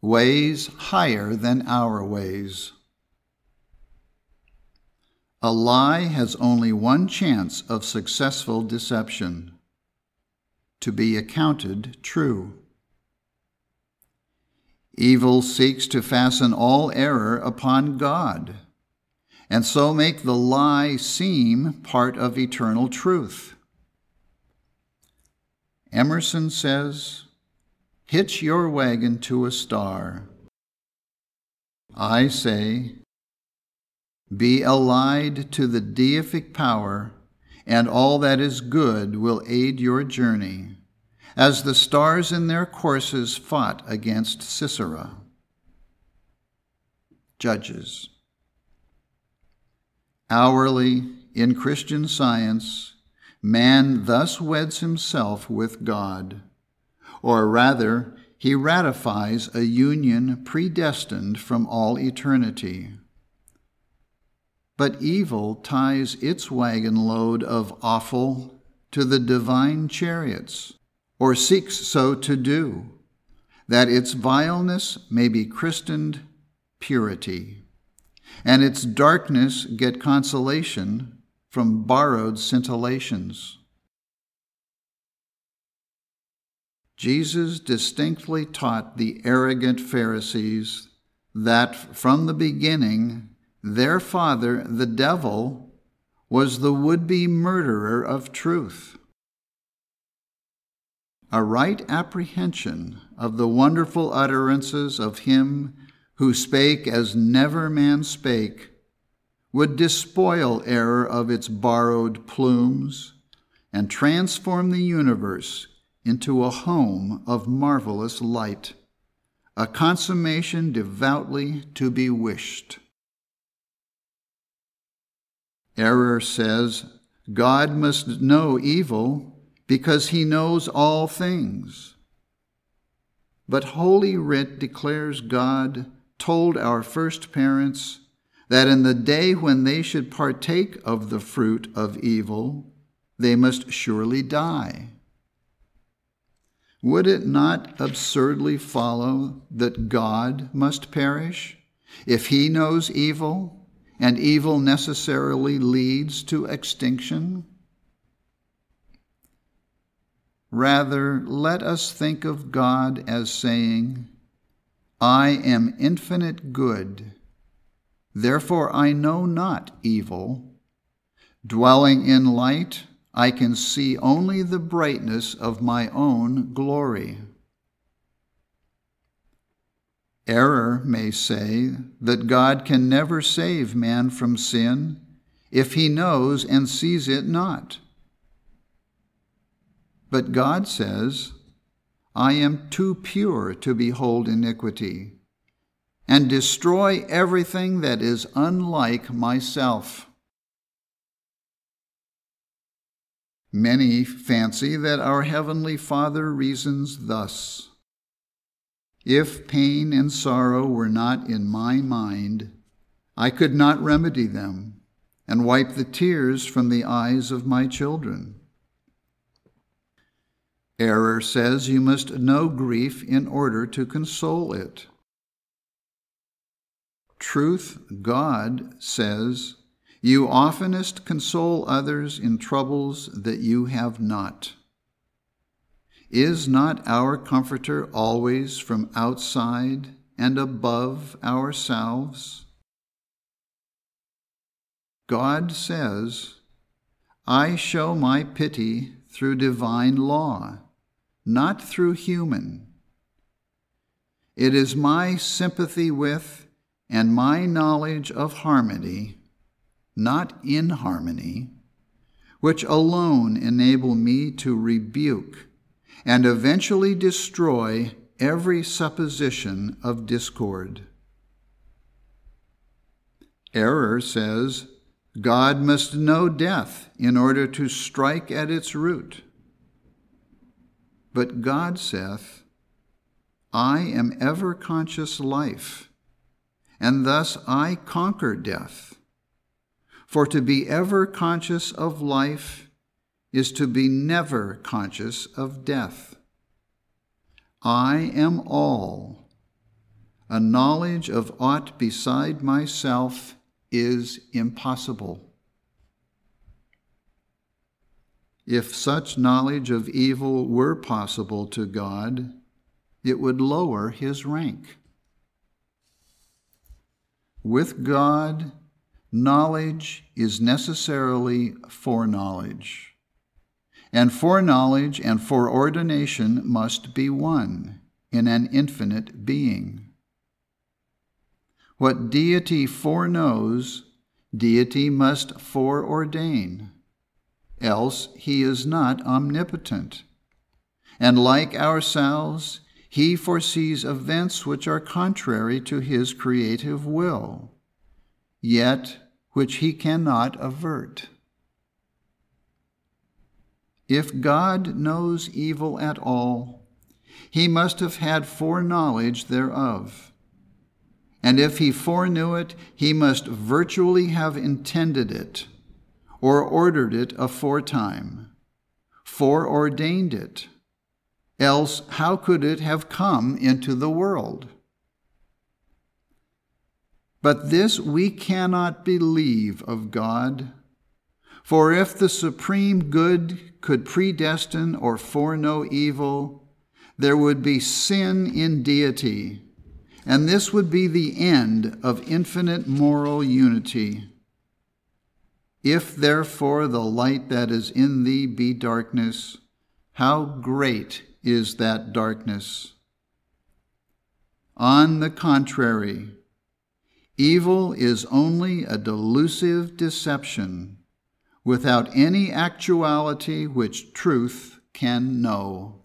ways higher than our ways. A lie has only one chance of successful deception: to be accounted true. Evil seeks to fasten all error upon God, and so make the lie seem part of eternal truth. Emerson says, "Hitch your wagon to a star." I say, be allied to the deific power, and all that is good will aid your journey, as the stars in their courses fought against Sisera. Judges. Hourly, in Christian science, man thus weds himself with God, or rather, he ratifies a union predestined from all eternity. But evil ties its wagon load of offal to the divine chariots, or seeks so to do, that its vileness may be christened purity, and its darkness get consolation from borrowed scintillations. Jesus distinctly taught the arrogant Pharisees that from the beginning their father, the devil, was the would-be murderer of truth. A right apprehension of the wonderful utterances of him who spake as never man spake would despoil error of its borrowed plumes and transform the universe into a home of marvelous light, a consummation devoutly to be wished. Error says God must know evil because he knows all things. But Holy Writ declares God told our first parents that in the day when they should partake of the fruit of evil, they must surely die. Would it not absurdly follow that God must perish if he knows evil, and evil necessarily leads to extinction? Rather, let us think of God as saying, I am infinite good, therefore I know not evil. Dwelling in light, I can see only the brightness of my own glory. Error may say that God can never save man from sin if he knows and sees it not. But God says, I am too pure to behold iniquity, and destroy everything that is unlike myself. Many fancy that our Heavenly Father reasons thus: if pain and sorrow were not in my mind, I could not remedy them and wipe the tears from the eyes of my children. Error says you must know grief in order to console it. Truth, God, says you oftenest console others in troubles that you have not. Is not our Comforter always from outside and above ourselves? God says, I show my pity through divine law, not through human. It is my sympathy with and my knowledge of harmony, not inharmony, which alone enable me to rebuke and eventually destroy every supposition of discord. Error says God must know death in order to strike at its root. But God saith, I am ever conscious life, and thus I conquer death. For to be ever conscious of life is to be never conscious of death. I am all, a knowledge of aught beside myself is impossible. If such knowledge of evil were possible to God, it would lower his rank. With God, knowledge is necessarily foreknowledge, and foreknowledge and foreordination must be one in an infinite being. What deity foreknows, deity must foreordain, else he is not omnipotent. And like ourselves, he foresees events which are contrary to his creative will, yet which he cannot avert. If God knows evil at all, he must have had foreknowledge thereof. And if he foreknew it, he must virtually have intended it, or ordered it aforetime, foreordained it. Else how could it have come into the world? But this we cannot believe of God. For if the supreme good could predestine or foreknow evil, there would be sin in deity, and this would be the end of infinite moral unity. If therefore the light that is in thee be darkness, how great is that darkness? On the contrary, evil is only a delusive deception, without any actuality which truth can know.